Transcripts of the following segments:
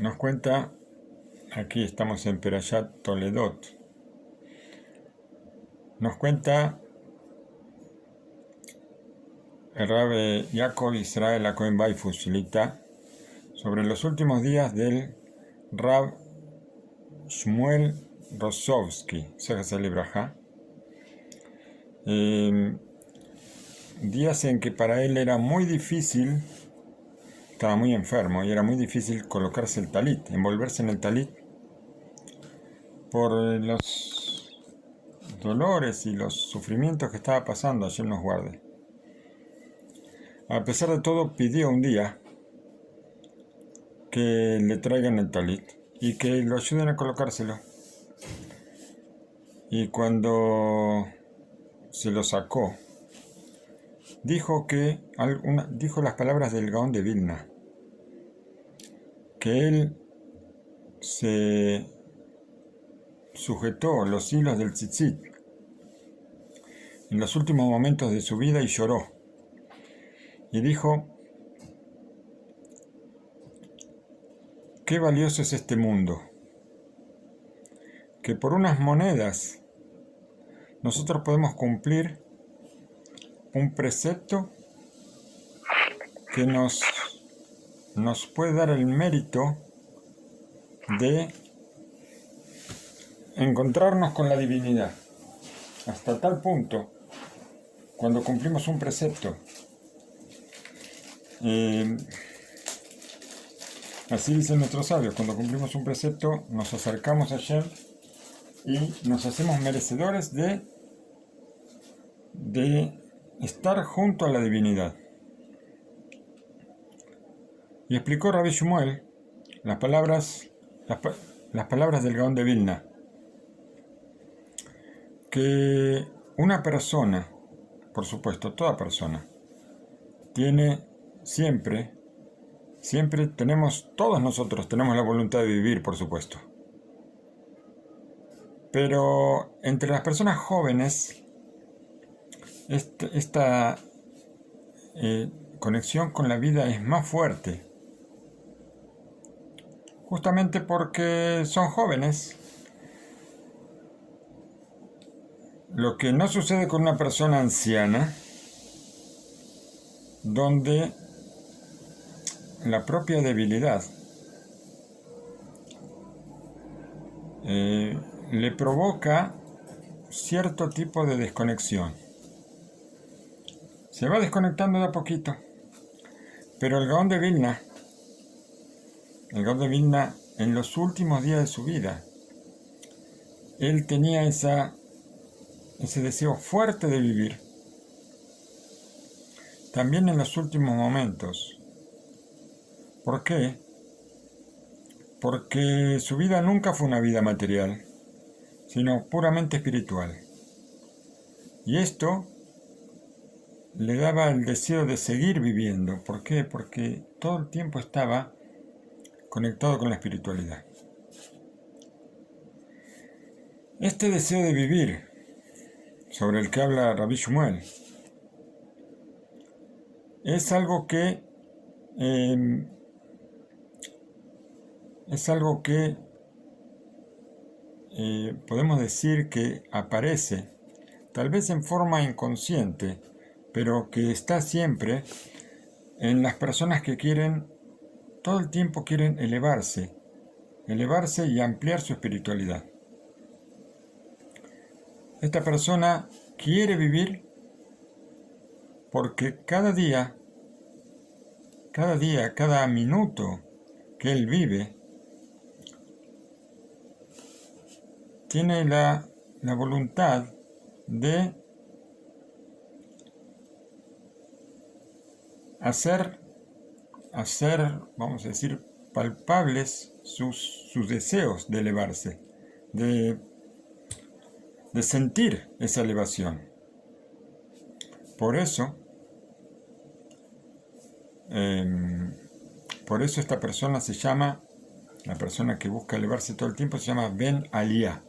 Nos cuenta, aquí estamos en Perashat Toledot, nos cuenta el Rabbi Yaakov Israel Cohen Baifus Shlita sobre los últimos días del Rab Shmuel Rosovsky, Zechar Libraja, días en que para él era muy difícil, estaba muy enfermo y era muy difícil colocarse el talit, envolverse en el talit, por los dolores y los sufrimientos que estaba pasando. Hashem nos guarde. A pesar de todo, pidió un día que le traigan el talit y que lo ayuden a colocárselo. Y cuando se lo sacó, dijo las palabras del Gaón de Vilna, que él se sujetó los hilos del tzitzit en los últimos momentos de su vida y lloró. Y dijo: qué valioso es este mundo, que por unas monedas nosotros podemos cumplir un precepto que nos puede dar el mérito de encontrarnos con la divinidad. Hasta tal punto, cuando cumplimos un precepto, así dicen nuestros sabios, cuando cumplimos un precepto nos acercamos a Hashem y nos hacemos merecedores de estar junto a la divinidad. Y explicó Rabbi Shmuel las palabras del Gaón de Vilna, que una persona, por supuesto, toda persona, tiene siempre todos nosotros tenemos la voluntad de vivir, por supuesto. Pero entre las personas jóvenes, esta conexión con la vida es más fuerte. Justamente porque son jóvenes. Lo que no sucede con una persona anciana, donde la propia debilidad le provoca cierto tipo de desconexión. Se va desconectando de a poquito. Pero el Gaón de Vilna, en los últimos días de su vida, él tenía ese deseo fuerte de vivir. También en los últimos momentos. ¿Por qué? Porque su vida nunca fue una vida material, sino puramente espiritual. Y esto le daba el deseo de seguir viviendo. ¿Por qué? Porque todo el tiempo estaba conectado con la espiritualidad. Este deseo de vivir, sobre el que habla Rabbi Shmuel, es algo que podemos decir que aparece, tal vez en forma inconsciente, pero que está siempre en las personas que todo el tiempo quieren elevarse y ampliar su espiritualidad. Esta persona quiere vivir porque cada minuto que él vive, tiene la voluntad de hacer, vamos a decir, palpables sus deseos de elevarse, de sentir esa elevación. Por eso esta persona se llama, la persona que busca elevarse todo el tiempo, se llama Ben Aliyah,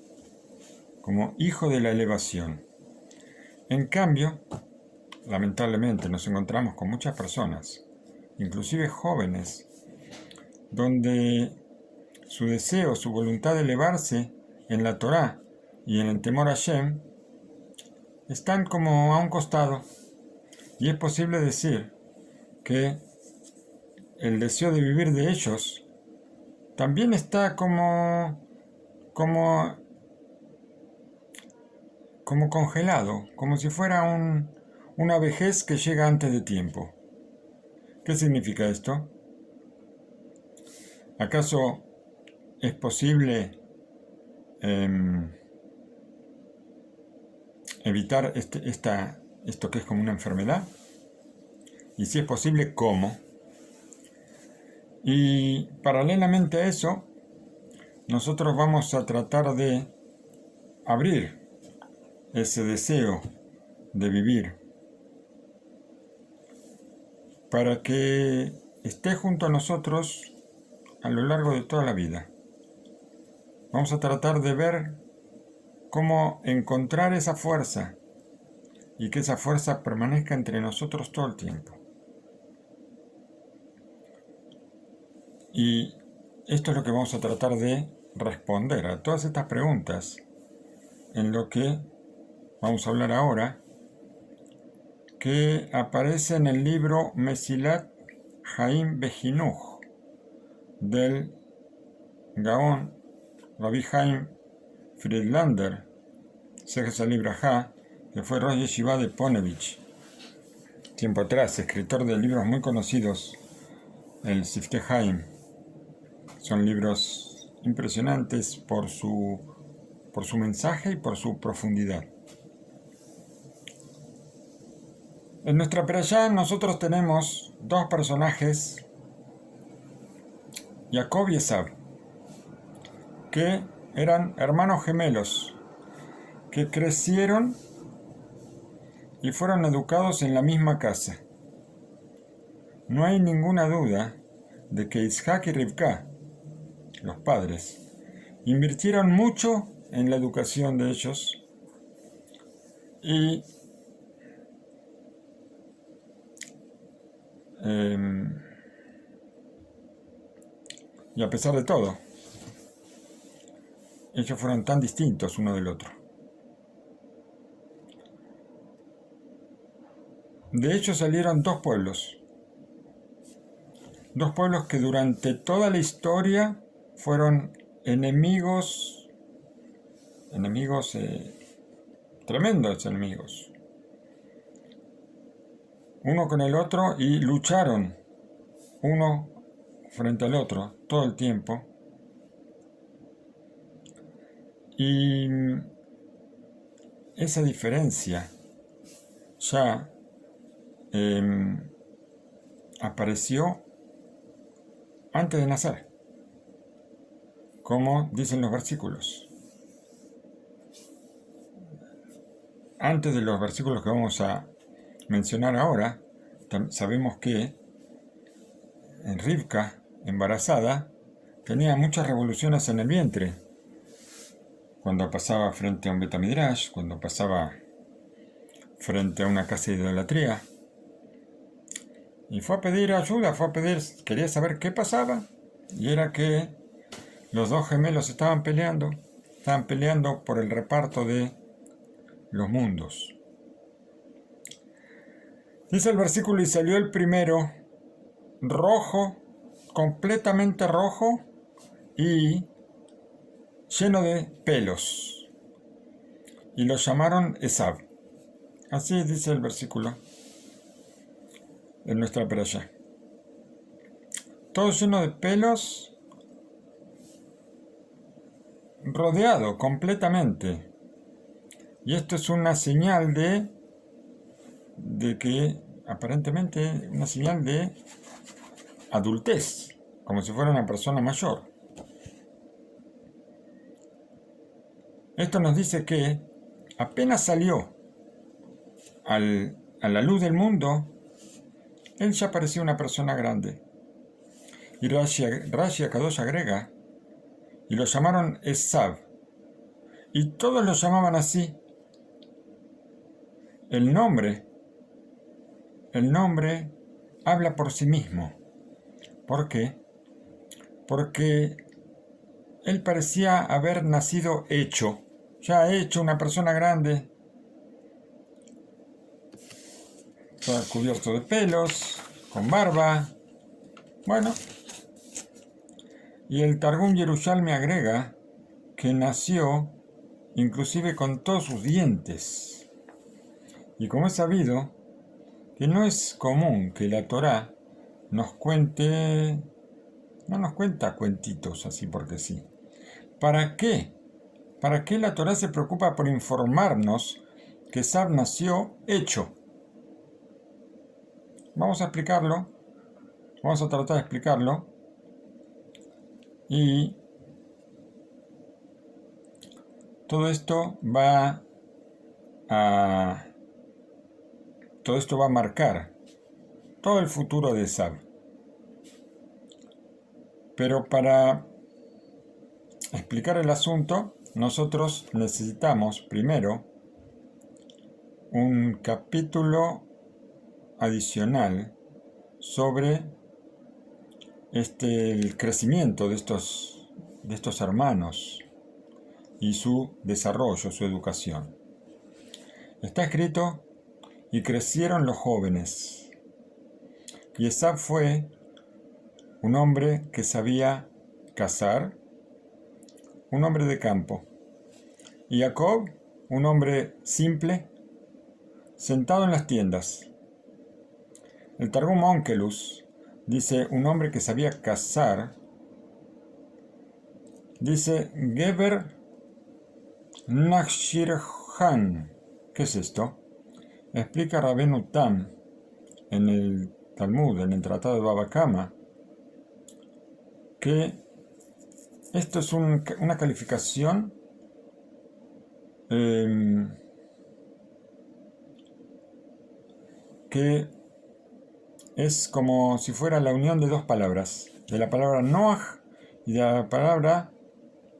como hijo de la elevación. En cambio, lamentablemente nos encontramos con muchas personas, inclusive jóvenes, donde su deseo, su voluntad de elevarse en la Torá y en el temor a Hashem, están como a un costado. Y es posible decir que el deseo de vivir de ellos también está como, como congelado, como si fuera una vejez que llega antes de tiempo. ¿Qué significa esto? ¿Acaso es posible evitar esto que es como una enfermedad? Y si es posible, ¿cómo? Y paralelamente a eso, nosotros vamos a tratar de abrir ese deseo de vivir para que esté junto a nosotros a lo largo de toda la vida. Vamos a tratar de ver cómo encontrar esa fuerza y que esa fuerza permanezca entre nosotros todo el tiempo. Y esto es lo que vamos a tratar de responder a todas estas preguntas en lo que vamos a hablar ahora, que aparece en el libro Mesilat Haim Bejinuj del Gaón Rabbi Haim Friedlander, Sejes Libraja, que fue Rosh Yeshiva de Ponevich, tiempo atrás, escritor de libros muy conocidos, el Siftei Haim. Son libros impresionantes por su mensaje y por su profundidad. En nuestra perashá nosotros tenemos dos personajes, Jacob y Esav, que eran hermanos gemelos, que crecieron y fueron educados en la misma casa. No hay ninguna duda de que Isaac y Rivka, los padres, invirtieron mucho en la educación de ellos y a pesar de todo, ellos fueron tan distintos uno del otro. De hecho salieron dos pueblos que durante toda la historia fueron enemigos, tremendos enemigos, uno con el otro, y lucharon uno frente al otro todo el tiempo. Y esa diferencia ya apareció antes de nacer, como dicen los versículos. Antes de los versículos que vamos a mencionar ahora, sabemos que Rivka, embarazada, tenía muchas revoluciones en el vientre. Cuando pasaba frente a un Betamidrash, cuando pasaba frente a una casa de idolatría, y fue a pedir ayuda, quería saber qué pasaba, y era que los dos gemelos estaban peleando por el reparto de los mundos. Dice el versículo: y salió el primero rojo, completamente rojo y lleno de pelos, y lo llamaron Esav. Así dice el versículo en nuestra perashá. Todo lleno de pelos, rodeado completamente. Y esto es una señal de que, aparentemente, una señal de adultez, como si fuera una persona mayor. Esto nos dice que apenas salió a la luz del mundo, él ya parecía una persona grande. Y Rashi Akadosh agrega, y lo llamaron Esav, y todos lo llamaban así. El nombre habla por sí mismo. ¿Por qué? Porque él parecía haber nacido hecho, ya hecho, una persona grande, todo cubierto de pelos, con barba. Bueno, y el Targum Yerushalmi agrega que nació inclusive con todos sus dientes. Y como es sabido, que no es común que la Torá nos cuente, no nos cuenta cuentitos así porque sí. ¿Para qué? ¿Para qué la Torá se preocupa por informarnos que Esab nació hecho? Vamos a explicarlo, vamos a tratar de explicarlo y todo esto va a marcar todo el futuro de Esab. Pero para explicar el asunto, nosotros necesitamos primero un capítulo adicional sobre el crecimiento de estos hermanos y su desarrollo, su educación. Está escrito: y crecieron los jóvenes. Y Esab fue un hombre que sabía cazar, un hombre de campo. Y Jacob, un hombre simple, sentado en las tiendas. El Targum Onkelos dice un hombre que sabía cazar. Dice Geber Nachshirhan. ¿Qué es esto? Explica Rabenu Tam en el Talmud, en el Tratado de Baba Kama, que esto es una calificación que es como si fuera la unión de dos palabras, de la palabra Noach y de la palabra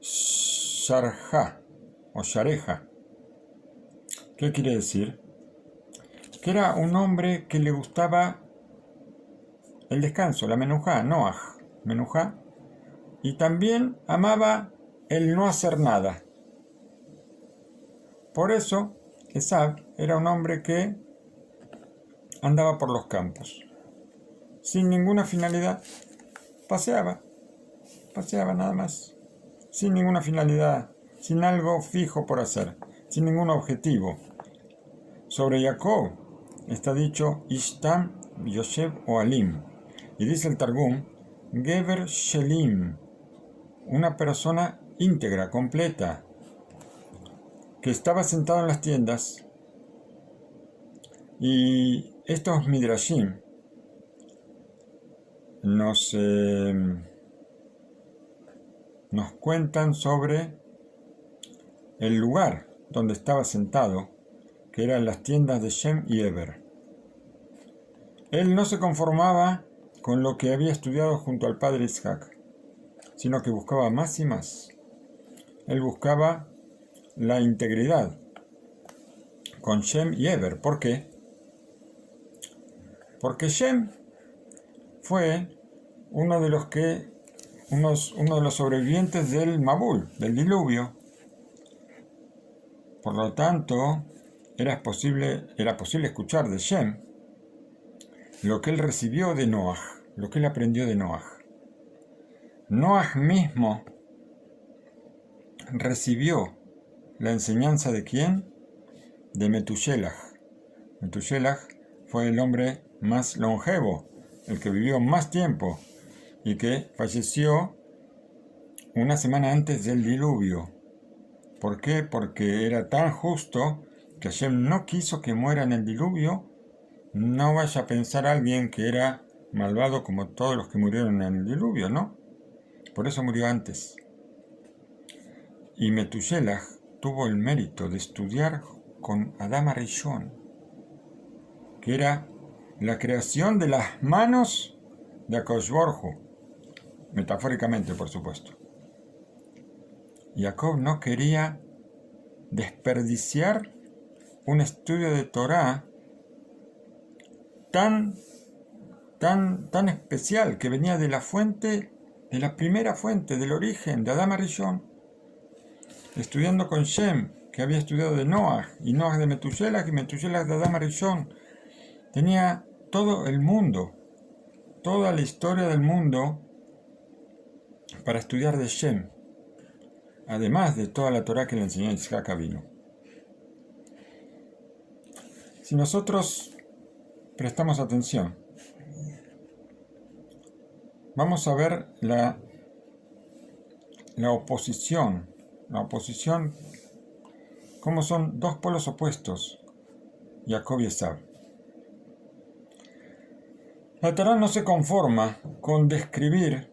Sharja o Shareja. ¿Qué quiere decir? Que era un hombre que le gustaba el descanso, la menujá, Noach, menujá, y también amaba el no hacer nada. Por eso, Esab era un hombre que andaba por los campos, sin ninguna finalidad, paseaba nada más, sin ninguna finalidad, sin algo fijo por hacer, sin ningún objetivo. Sobre Jacob está dicho Ishtam, Yosef o Alim, y dice el Targum Geber Shelim, una persona íntegra, completa, que estaba sentado en las tiendas. Y estos Midrashim nos cuentan sobre el lugar donde estaba sentado, que eran las tiendas de Shem y Eber. Él no se conformaba con lo que había estudiado junto al padre Isaac, sino que buscaba más y más. Él buscaba la integridad con Shem y Eber. ¿Por qué? Porque Shem fue uno de los sobrevivientes del Mabul, del diluvio. Por lo tanto, era posible escuchar de Shem lo que él recibió de Noach, lo que él aprendió de Noach. Noach mismo recibió la enseñanza de ¿quién? De Metushelach. Metushelach fue el hombre más longevo, el que vivió más tiempo y que falleció una semana antes del diluvio. ¿Por qué? Porque era tan justo que Hashem no quiso que muera en el diluvio. No vaya a pensar alguien que era malvado como todos los que murieron en el diluvio, ¿no? Por eso murió antes. Y Metushelach tuvo el mérito de estudiar con Adam Arishon, que era la creación de las manos de Akadosh Baruj Hu, metafóricamente, por supuesto. Jacob no quería desperdiciar un estudio de Torá tan especial, que venía de la fuente de la primera fuente, del origen, de Adán Arishon, estudiando con Shem, que había estudiado de Noah, y Noah de Metushelach, y Metushelach de Adán Arishon. Tenía todo el mundo, toda la historia del mundo para estudiar de Shem, además de toda la Torá que le enseñó Yitzhak Avinu. Si nosotros prestamos atención, vamos a ver la oposición, cómo son dos polos opuestos, Jacob y Esav. La Torá no se conforma con describir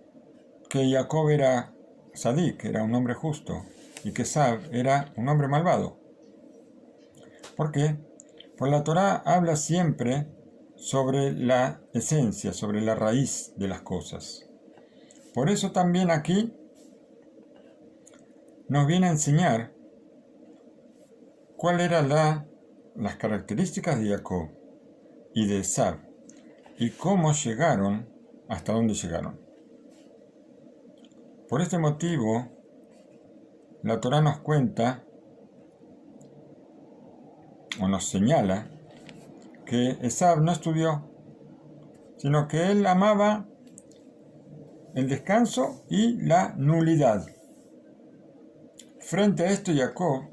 que Jacob era Sadik, era un hombre justo, y que Esav era un hombre malvado. ¿Por qué? Pues la Torá habla siempre sobre la esencia, sobre la raíz de las cosas. Por eso también aquí nos viene a enseñar cuáles eran las características de Jacob y de Esav y cómo llegaron hasta donde llegaron. Por este motivo, la Torá nos cuenta o nos señala que Esav no estudió, sino que él amaba el descanso y la nulidad. Frente a esto, Jacob,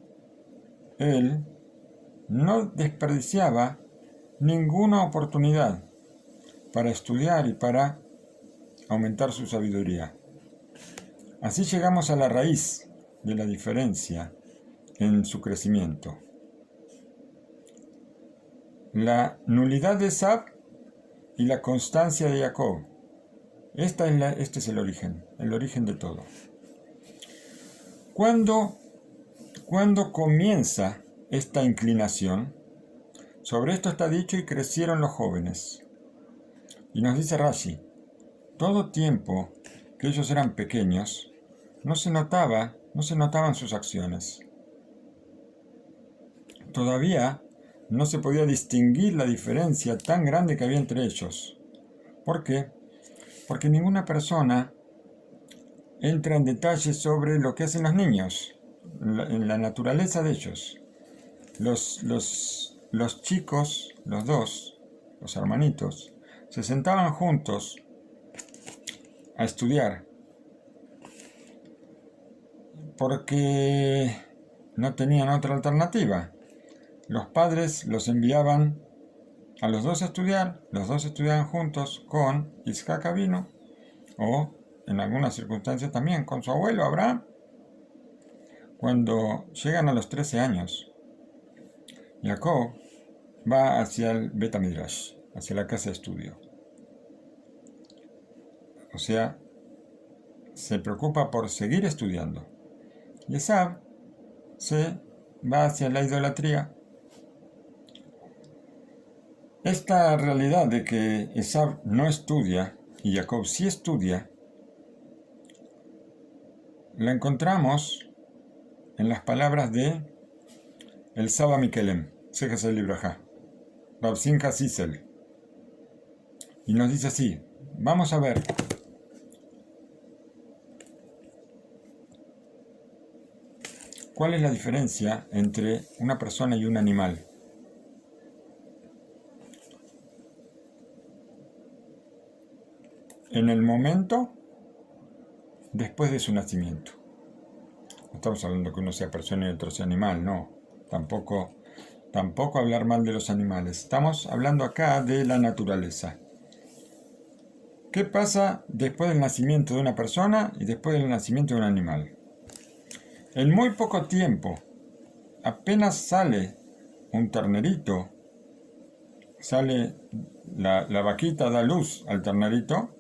él no desperdiciaba ninguna oportunidad para estudiar y para aumentar su sabiduría. Así llegamos a la raíz de la diferencia en su crecimiento. La nulidad de Esav y la constancia de Jacob. Este es el origen de todo. ¿Cuándo comienza esta inclinación? Sobre esto está dicho: y crecieron los jóvenes. Y nos dice Rashi: todo tiempo que ellos eran pequeños, no se notaban sus acciones. Todavía no se podía distinguir la diferencia tan grande que había entre ellos. ¿Por qué? Porque ninguna persona entra en detalle sobre lo que hacen los niños, en la naturaleza de ellos. Los chicos, los hermanitos, se sentaban juntos a estudiar porque no tenían otra alternativa. Los padres los enviaban a los dos a estudiar, los dos estudiaban juntos con Yitzhak Avinu, o en algunas circunstancias también con su abuelo Abraham. Cuando llegan a los 13 años, Jacob va hacia el Bet HaMidrash, hacia la casa de estudio. O sea, se preocupa por seguir estudiando. Y Esav se va hacia la idolatría. Esta realidad de que Esav no estudia y Jacob sí estudia, la encontramos en las palabras de el Saba Mikelem, Sejas Libraja, Rav Simcha Sisel. Y nos dice así: vamos a ver. ¿Cuál es la diferencia entre una persona y un animal? En el momento después de su nacimiento. No estamos hablando que uno sea persona y otro sea animal, no. Tampoco hablar mal de los animales. Estamos hablando acá de la naturaleza. ¿Qué pasa después del nacimiento de una persona y después del nacimiento de un animal? En muy poco tiempo, apenas sale un ternerito, sale la vaquita, da luz al ternerito,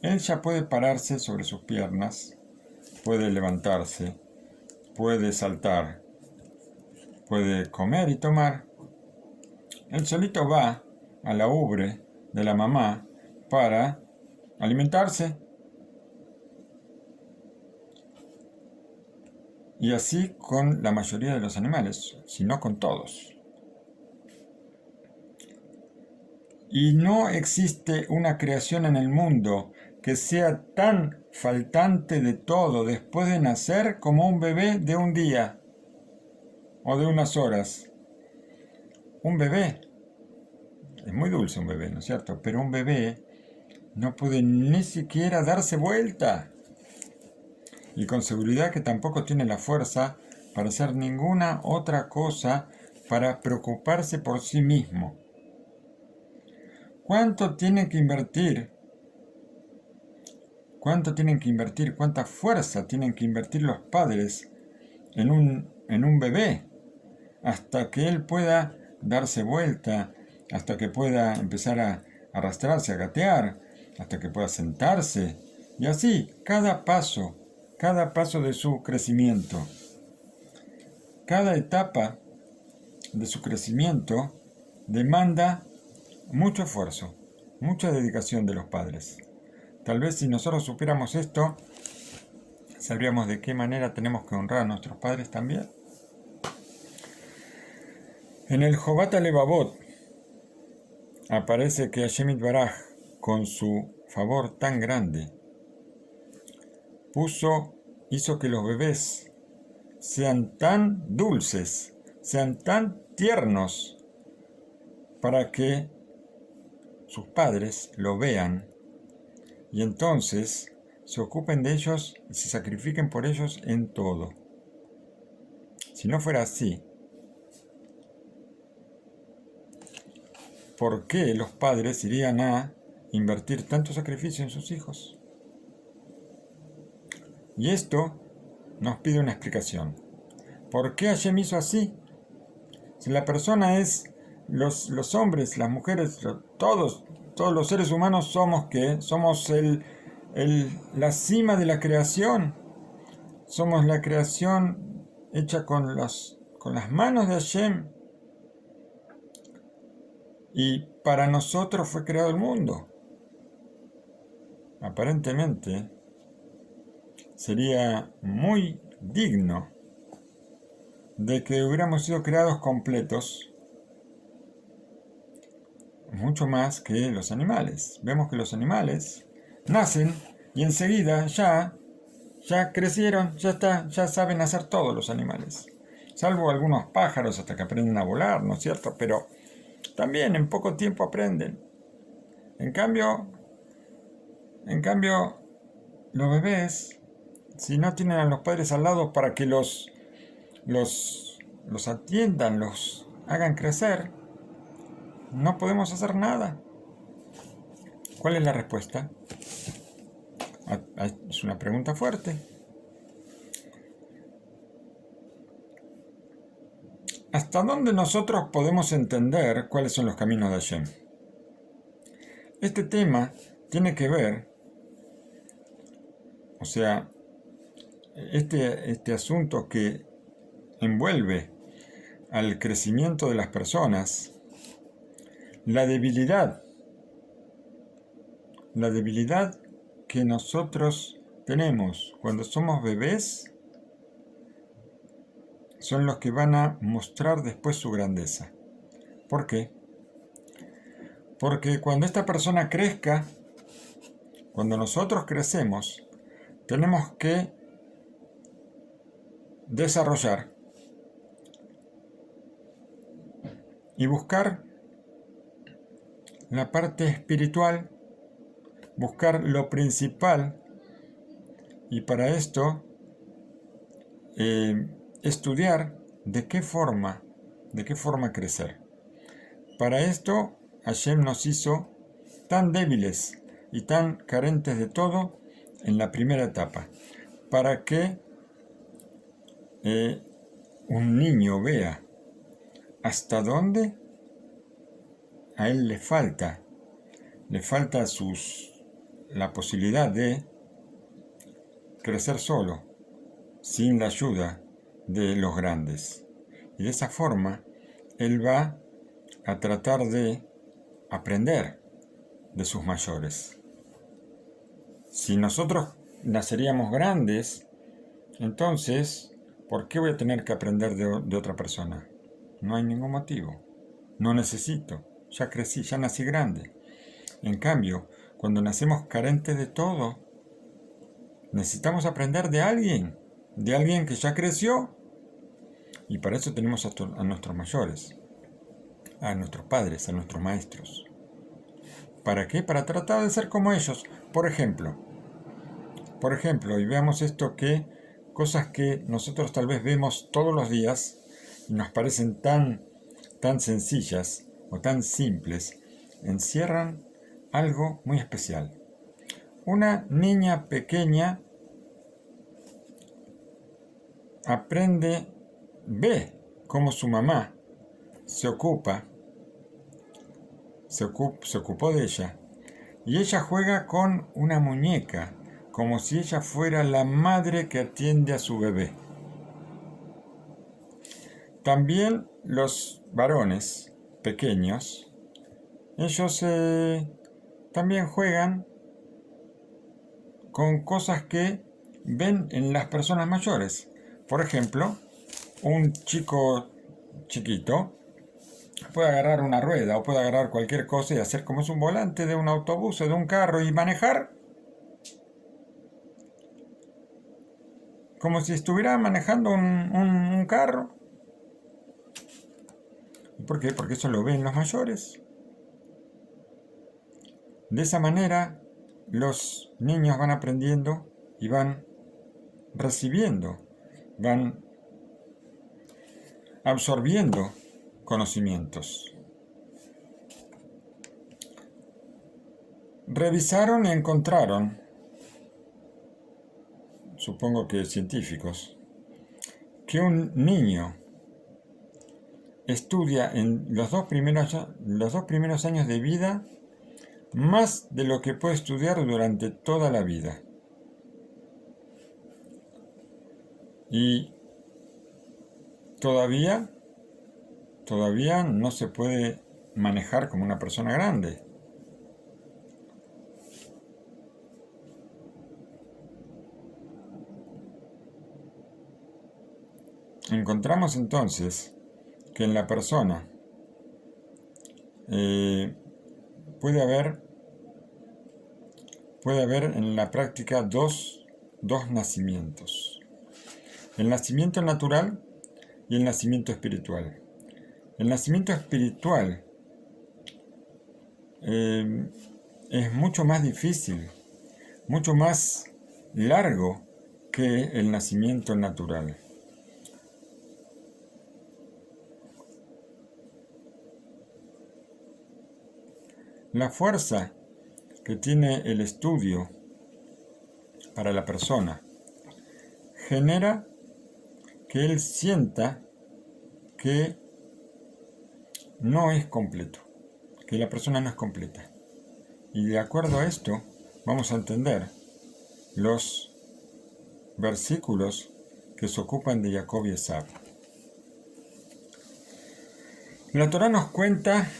él ya puede pararse sobre sus piernas, puede levantarse, puede saltar, puede comer y tomar. Él solito va a la ubre de la mamá para alimentarse. Y así con la mayoría de los animales, si no con todos. Y no existe una creación en el mundo que sea tan faltante de todo después de nacer como un bebé de un día o de unas horas. Un bebé, es muy dulce un bebé, ¿no es cierto? Pero un bebé no puede ni siquiera darse vuelta. Y con seguridad que tampoco tiene la fuerza para hacer ninguna otra cosa para preocuparse por sí mismo. ¿Cuánto tienen que invertir? ¿Cuánto tienen que invertir? ¿Cuánta fuerza tienen que invertir los padres en un bebé? Hasta que él pueda darse vuelta, hasta que pueda empezar a arrastrarse, a gatear, hasta que pueda sentarse. Y así, cada paso de su crecimiento. Cada etapa de su crecimiento demanda mucho esfuerzo, mucha dedicación de los padres. Tal vez si nosotros supiéramos esto, sabríamos de qué manera tenemos que honrar a nuestros padres también. En el Jobat HaLevavot aparece que Hashem Yitbaraj, con su favor tan grande, hizo que los bebés sean tan dulces, sean tan tiernos, para que sus padres lo vean y entonces se ocupen de ellos y se sacrifiquen por ellos en todo. Si no fuera así, ¿por qué los padres irían a invertir tanto sacrificio en sus hijos? Y esto nos pide una explicación. ¿Por qué Hashem hizo así? Si la persona es los hombres, las mujeres, todos los seres humanos somos la cima de la creación. Somos la creación hecha con las manos de Hashem. Y para nosotros fue creado el mundo. Aparentemente sería muy digno de que hubiéramos sido creados completos, mucho más que los animales. Vemos que los animales nacen y enseguida ya crecieron, ya saben hacer todos los animales. Salvo algunos pájaros hasta que aprenden a volar, ¿no es cierto? Pero también en poco tiempo aprenden. En cambio, los bebés, si no tienen a los padres al lado para que los atiendan, los hagan crecer, no podemos hacer nada. ¿Cuál es la respuesta? Es una pregunta fuerte. ¿Hasta dónde nosotros podemos entender cuáles son los caminos de Hashem? Este tema tiene que ver, o sea, este asunto que envuelve al crecimiento de las personas, la debilidad que nosotros tenemos cuando somos bebés, son los que van a mostrar después su grandeza. ¿Por qué? Porque cuando esta persona crezca, cuando nosotros crecemos, tenemos que desarrollar y buscar la parte espiritual, buscar lo principal, y para esto estudiar de qué forma crecer. Para esto Hashem nos hizo tan débiles y tan carentes de todo en la primera etapa, para que un niño vea hasta dónde a él le falta la posibilidad de crecer solo, sin la ayuda de los grandes. Y de esa forma, él va a tratar de aprender de sus mayores. Si nosotros naceríamos grandes, entonces, ¿por qué voy a tener que aprender de otra persona? No hay ningún motivo. No necesito. Ya crecí, ya nací grande. En cambio, cuando nacemos carentes de todo, necesitamos aprender de alguien que ya creció. Y para eso tenemos a nuestros mayores, a nuestros padres, a nuestros maestros. ¿Para qué? Para tratar de ser como ellos. Por ejemplo, y veamos esto, que cosas que nosotros tal vez vemos todos los días y nos parecen tan sencillas o tan simples, encierran algo muy especial. Una niña pequeña ve cómo su mamá se ocupó de ella, y ella juega con una muñeca, como si ella fuera la madre que atiende a su bebé. También los varones pequeños, ellos también juegan con cosas que ven en las personas mayores. Por ejemplo, un chico chiquito puede agarrar una rueda o puede agarrar cualquier cosa y hacer como es un volante de un autobús o de un carro y manejar como si estuviera manejando un carro. ¿Por qué? Porque eso lo ven los mayores. De esa manera, los niños van aprendiendo y van recibiendo, van absorbiendo conocimientos. Revisaron y encontraron, supongo que científicos, que un niño estudia en los dos primeros años de vida más de lo que puede estudiar durante toda la vida. Y todavía no se puede manejar como una persona grande. Encontramos entonces que en la persona puede haber en la práctica dos nacimientos: el nacimiento natural y el nacimiento espiritual. El nacimiento espiritual es mucho más difícil, mucho más largo que el nacimiento natural. La fuerza que tiene el estudio para la persona genera que él sienta que no es completo, que la persona no es completa. Y de acuerdo a esto, vamos a entender los versículos que se ocupan de Jacob y Esaú. La Torá nos cuenta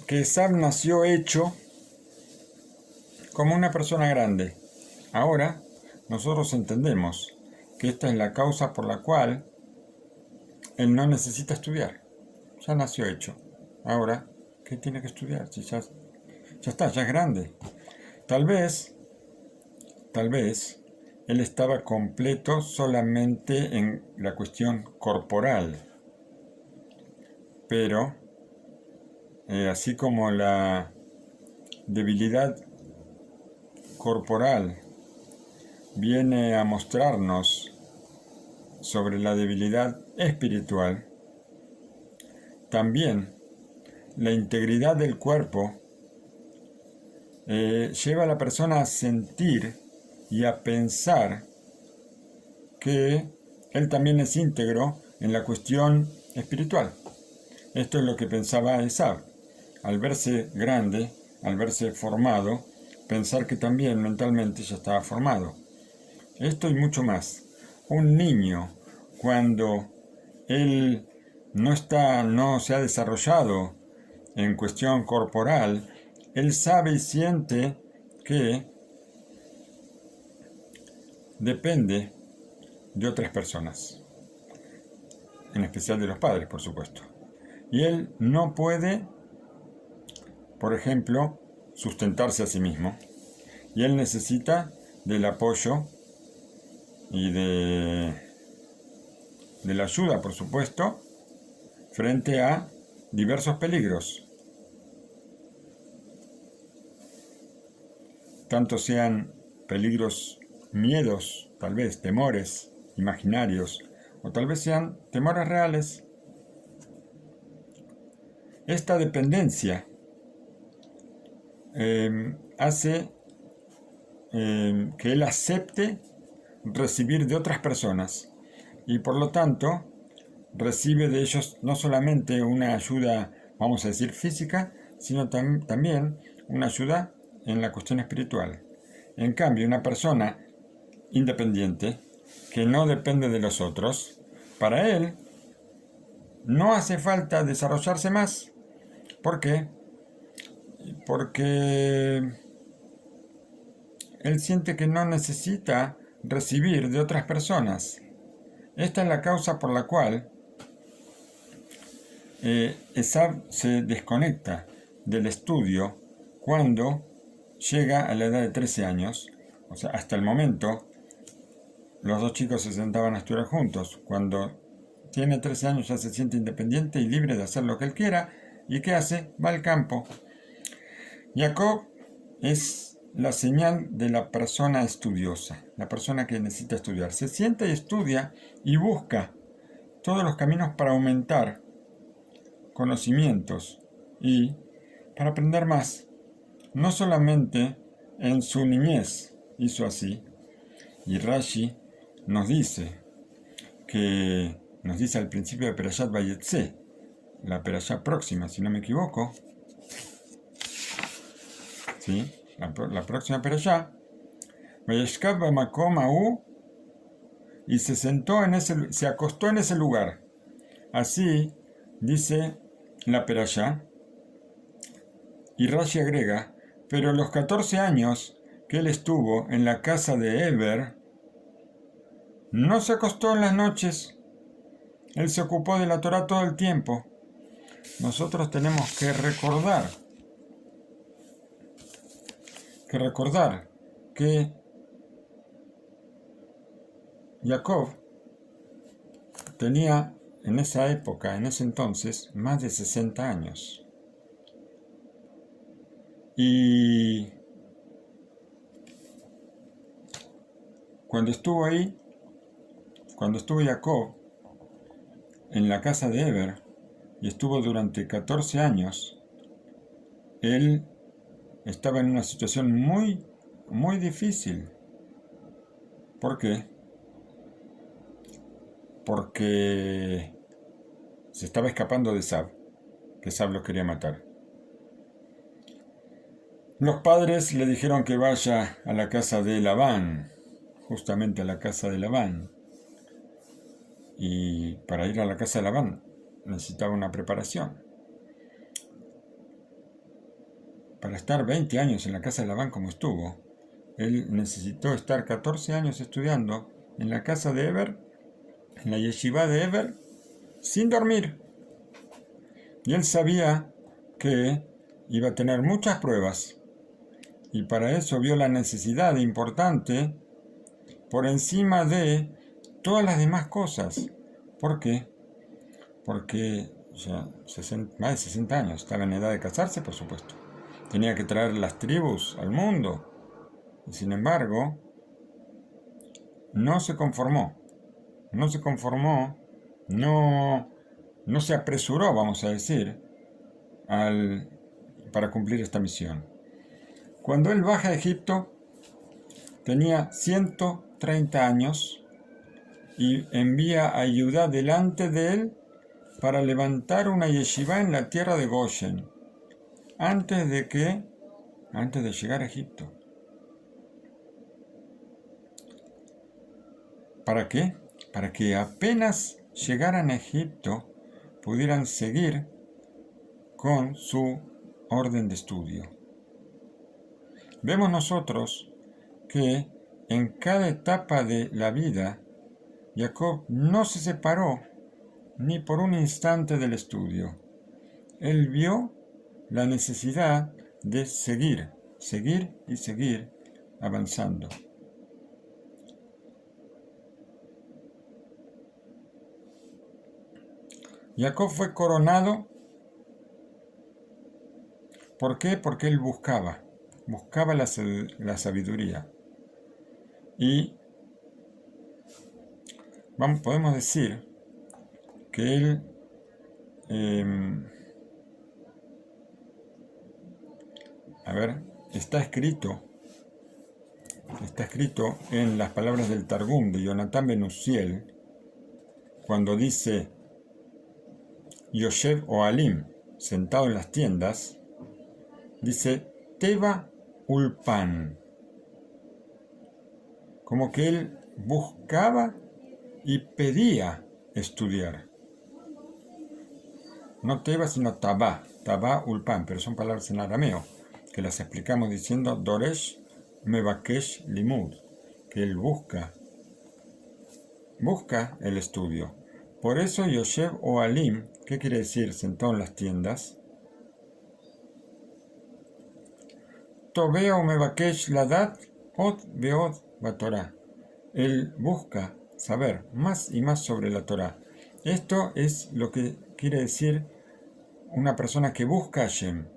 que Esaú nació hecho como una persona grande. Ahora, nosotros entendemos que esta es la causa por la cual él no necesita estudiar. Ya nació hecho. Ahora, ¿qué tiene que estudiar? Si ya está, ya es grande. Tal vez, él estaba completo solamente en la cuestión corporal. Pero, así como la debilidad corporal viene a mostrarnos sobre la debilidad espiritual, también la integridad del cuerpo lleva a la persona a sentir y a pensar que él también es íntegro en la cuestión espiritual. Esto es lo que pensaba Esaú. Al verse grande, al verse formado, pensar que también mentalmente ya estaba formado. Esto y mucho más. Un niño, cuando él no se ha desarrollado en cuestión corporal, él sabe y siente que depende de otras personas, en especial de los padres, por supuesto. Y él no puede, por ejemplo, sustentarse a sí mismo. y él necesita del apoyo y de la ayuda, por supuesto, frente a diversos peligros, tanto sean peligros, miedos, tal vez temores imaginarios, o tal vez sean temores reales. Esta dependencia hace que él acepte recibir de otras personas y por lo tanto recibe de ellos no solamente una ayuda, vamos a decir, física, sino también una ayuda en la cuestión espiritual. En cambio, una persona independiente, que no depende de los otros, para él no hace falta desarrollarse más. ¿Por qué? Porque él siente que no necesita recibir de otras personas. Esta es la causa por la cual Esav se desconecta del estudio cuando llega a la edad de 13 años. O sea, hasta el momento los dos chicos se sentaban a estudiar juntos. Cuando tiene 13 años ya se siente independiente y libre de hacer lo que él quiera. ¿Y qué hace? Va al campo. Jacob es la señal de la persona estudiosa, la persona que necesita estudiar. Se sienta y estudia y busca todos los caminos para aumentar conocimientos y para aprender más. No solamente en su niñez hizo así, y Rashi nos dice al principio de Perashat Vayetze, la Perashá próxima, si no me equivoco, ¿sí? La próxima Perashá, Vayeshkav bamakom ha'u, y se acostó en ese lugar. Así dice la Perashá, y Rashi agrega, pero los 14 años que él estuvo en la casa de Eber, no se acostó en las noches, él se ocupó de la Torá todo el tiempo. Nosotros tenemos que recordar que Jacob tenía en esa época, en ese entonces, más de 60 años. Y cuando estuvo Jacob en la casa de Eber, y estuvo durante 14 años, él estaba en una situación muy, muy difícil. ¿Por qué? Porque se estaba escapando de Esab, que Esab lo quería matar. Los padres le dijeron que vaya a la casa de Labán, justamente a la casa de Labán. Y para ir a la casa de Labán necesitaba una preparación. Para estar 20 años en la casa de Labán como estuvo, él necesitó estar 14 años estudiando en la casa de Eber, en la yeshiva de Eber, sin dormir. Y él sabía que iba a tener muchas pruebas. Y para eso vio la necesidad importante por encima de todas las demás cosas. ¿Por qué? Porque ya más de 60 años, estaba en edad de casarse, por supuesto. Tenía que traer las tribus al mundo. Y sin embargo, no se conformó. No se apresuró, vamos a decir, para cumplir esta misión. Cuando él baja a Egipto, tenía 130 años y envía a Judá delante de él para levantar una yeshiva en la tierra de Goshen, antes de llegar a Egipto. ¿Para qué? Para que apenas llegaran a Egipto pudieran seguir con su orden de estudio. Vemos nosotros que en cada etapa de la vida, Jacob no se separó ni por un instante del estudio. Él vio la necesidad de seguir avanzando. Jacob fue coronado. ¿Por qué? Porque él buscaba la sabiduría. Y podemos decir que él está escrito en las palabras del Targum de Jonathan ben Uziel, cuando dice Yoshev Oalim, sentado en las tiendas, dice Teva Ulpan, como que él buscaba y pedía estudiar. No Teva, sino Tabá Ulpan, pero son palabras en arameo, que las explicamos diciendo Doresh Mevakesh Limud, que él busca el estudio. Por eso Yoshev Oalim, ¿qué quiere decir sentado en las tiendas? Tobea o Mevakesh Ladat Od Beod Batorá. Él busca saber más y más sobre la Torá. Esto es lo que quiere decir una persona que busca a Hashem.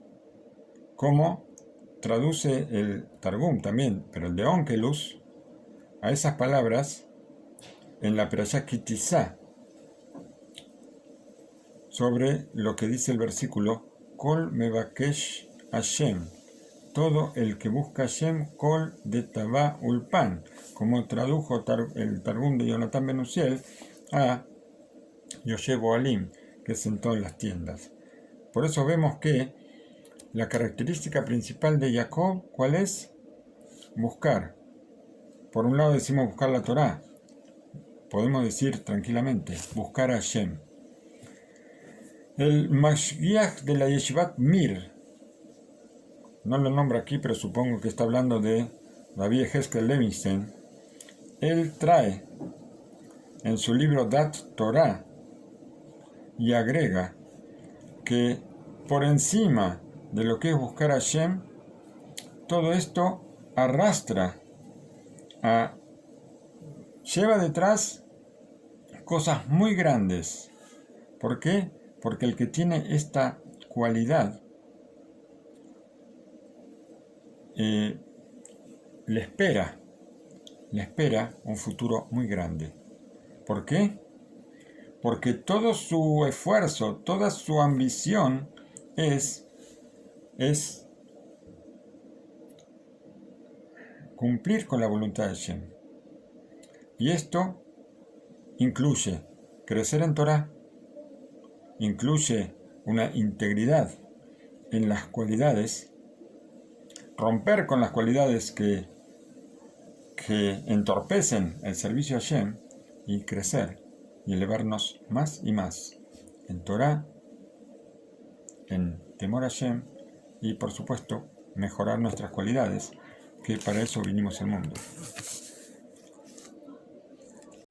Como traduce el Targum también, pero el de Onkelus, a esas palabras en la Perashá Kitizá, sobre lo que dice el versículo Kol Mevakesh Hashem, todo el que busca Hashem, Kol de Tabá Ulpan, como tradujo el Targum de Jonathan ben Uziel a Yoshev Oalim, que sentó en las tiendas. Por eso vemos que la característica principal de Jacob, ¿cuál es? Buscar. Por un lado decimos buscar la Torá. Podemos decir tranquilamente, buscar a Hashem. El Mashgiach de la Yeshivat Mir, no lo nombra aquí, pero supongo que está hablando de David Heskel Levinstein. Él trae en su libro Dat Torah y agrega que por encima de lo que es buscar a Hashem, todo esto lleva detrás cosas muy grandes. ¿Por qué? Porque el que tiene esta cualidad le espera un futuro muy grande. ¿Por qué? Porque todo su esfuerzo, toda su ambición es cumplir con la voluntad de Hashem. Y esto incluye crecer en Torah, incluye una integridad en las cualidades, romper con las cualidades que entorpecen el servicio a Hashem, y crecer y elevarnos más y más en Torah, en temor a Hashem, y por supuesto mejorar nuestras cualidades, que para eso vinimos al mundo.